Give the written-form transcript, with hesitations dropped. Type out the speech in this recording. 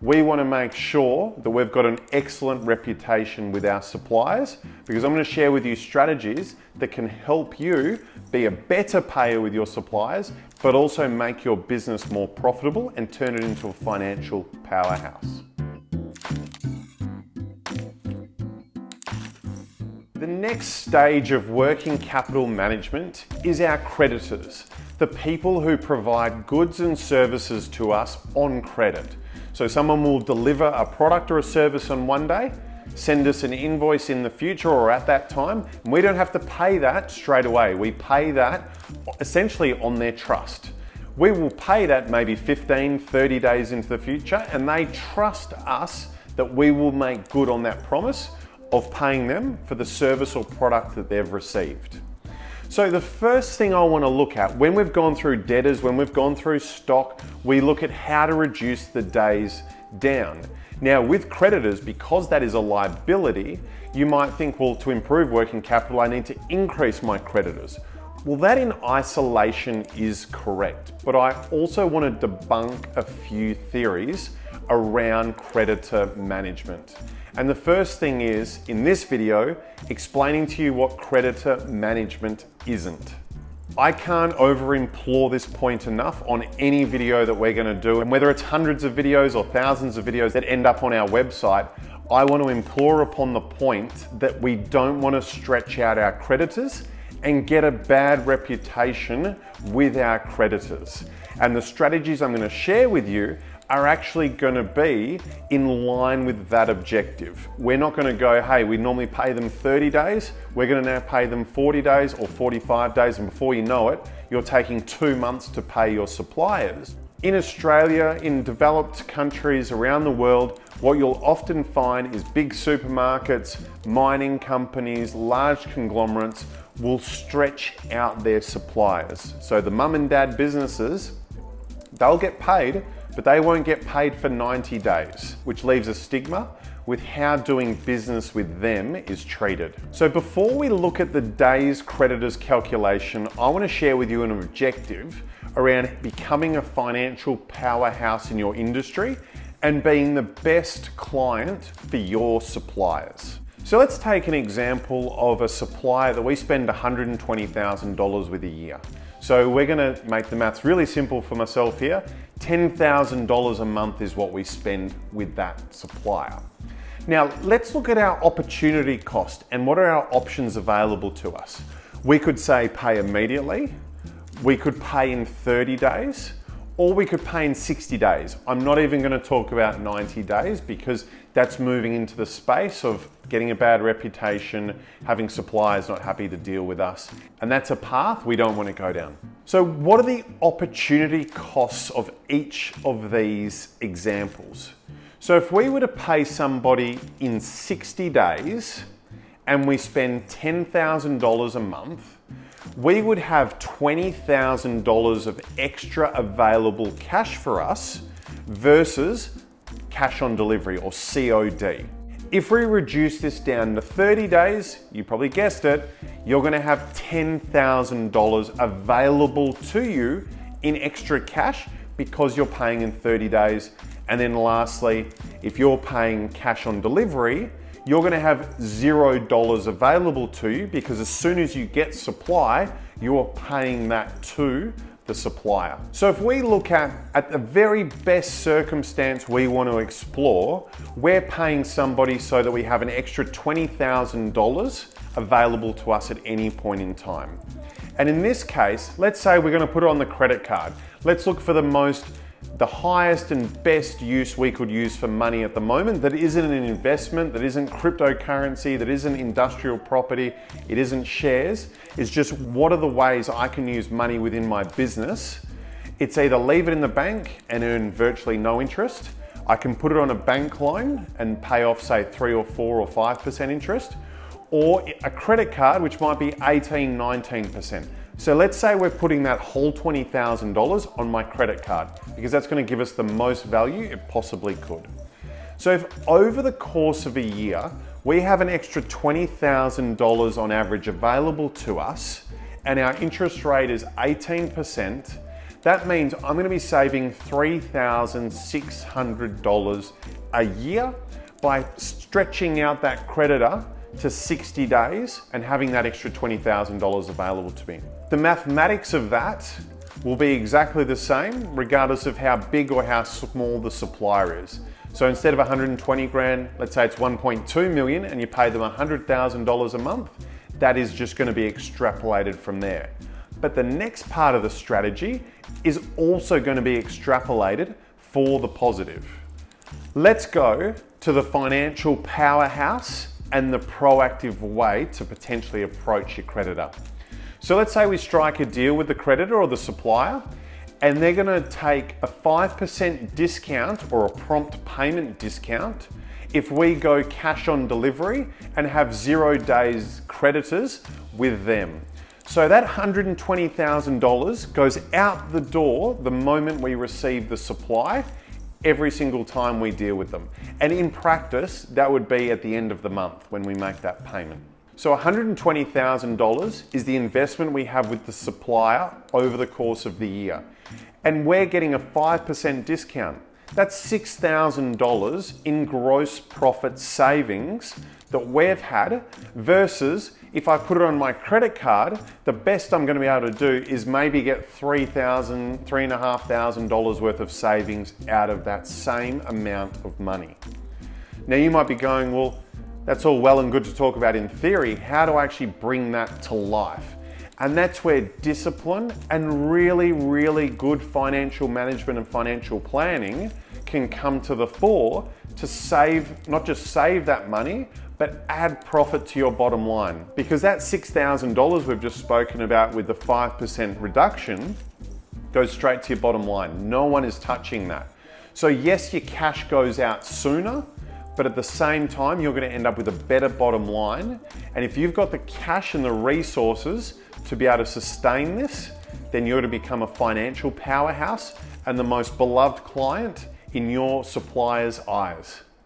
we want to make sure that we've got an excellent reputation with our suppliers, because I'm going to share with you strategies that can help you be a better payer with your suppliers, but also make your business more profitable and turn it into a financial powerhouse. The next stage of working capital management is our creditors, the people who provide goods and services to us on credit. So someone will deliver a product or a service on one day, send us an invoice in the future or at that time, and we don't have to pay that straight away. We pay that essentially on their trust. We will pay that maybe 15, 30 days into the future, and they trust us that we will make good on that promise of paying them for the service or product that they've received. So the first thing I want to look at when we've gone through debtors, when we've gone through stock, we look at how to reduce the days down. Now with creditors, because that is a liability, you might think, well, to improve working capital, I need to increase my creditors. Well, that in isolation is correct, but I also want to debunk a few theories around creditor management. And the first thing is, in this video, explaining to you what creditor management isn't. I can't over-implore this point enough on any video that we're going to do, and whether it's hundreds of videos or thousands of videos that end up on our website, I want to implore upon the point that we don't want to stretch out our creditors and get a bad reputation with our creditors. And the strategies I'm going to share with you are actually going to be in line with that objective. We're not going to go, hey, we normally pay them 30 days, we're going to now pay them 40 days or 45 days, and before you know it, you're taking 2 months to pay your suppliers. In Australia, in developed countries around the world, what you'll often find is big supermarkets, mining companies, large conglomerates will stretch out their suppliers. So the mum and dad businesses, they'll get paid, but they won't get paid for 90 days, which leaves a stigma with how doing business with them is treated. So before we look at the days creditors calculation, I want to share with you an objective around becoming a financial powerhouse in your industry and being the best client for your suppliers. So let's take an example of a supplier that we spend $120,000 with a year. So we're going to make the maths really simple for myself here. $10,000 a month is what we spend with that supplier. Now let's look at our opportunity cost and what are our options available to us. We could say pay immediately, we could pay in 30 days, or we could pay in 60 days. I'm not even going to talk about 90 days because that's moving into the space of getting a bad reputation, having suppliers not happy to deal with us. And that's a path we don't want to go down. So what are the opportunity costs of each of these examples? So if we were to pay somebody in 60 days and we spend $10,000 a month, we would have $20,000 of extra available cash for us versus cash on delivery or COD. If we reduce this down to 30 days, you probably guessed it, you're going to have $10,000 available to you in extra cash because you're paying in 30 days. And then lastly, if you're paying cash on delivery, you're going to have $0 available to you because as soon as you get supply, you're paying that to the supplier. So if we look at the very best circumstance we want to explore, we're paying somebody so that we have an extra $20,000 available to us at any point in time. And in this case, let's say we're going to put it on the credit card. Let's look for the highest and best use we could use for money at the moment that isn't an investment, that isn't cryptocurrency, that isn't industrial property, it isn't shares. It's just what are the ways I can use money within my business. It's either leave it in the bank and earn virtually no interest. I can put it on a bank loan and pay off say 3 or 4 or 5% interest, or a credit card which might be 18, 19%. So let's say we're putting that whole $20,000 on my credit card because that's going to give us the most value it possibly could. So if over the course of a year, we have an extra $20,000 on average available to us and our interest rate is 18%, That means I'm going to be saving $3,600 a year by stretching out that creditor to 60 days and having that extra $20,000 available to me. The mathematics of that will be exactly the same regardless of how big or how small the supplier is. So instead of 120 grand, let's say it's 1.2 million and you pay them $100,000 a month, that is just going to be extrapolated from there. But the next part of the strategy is also going to be extrapolated for the positive. Let's go to the financial powerhouse and the proactive way to potentially approach your creditor. So let's say we strike a deal with the creditor or the supplier, and they're going to take a 5% discount or a prompt payment discount if we go cash on delivery and have 0 days creditors with them. So that $120,000 goes out the door the moment we receive the supply, every single time we deal with them. And in practice, that would be at the end of the month when we make that payment. So $120,000 is the investment we have with the supplier over the course of the year. And we're getting a 5% discount. That's $6,000 in gross profit savings that we've had versus if I put it on my credit card, the best I'm going to be able to do is maybe get $3,000, $3,500 worth of savings out of that same amount of money. Now you might be going, well, that's all well and good to talk about in theory. How do I actually bring that to life? And that's where discipline and really, really good financial management and financial planning can come to the fore to save, not just save that money, but add profit to your bottom line. Because that $6,000 we've just spoken about with the 5% reduction goes straight to your bottom line. No one is touching that. So yes, your cash goes out sooner, but at the same time, you're going to end up with a better bottom line. And if you've got the cash and the resources to be able to sustain this, then you're going to become a financial powerhouse and the most beloved client in your supplier's eyes.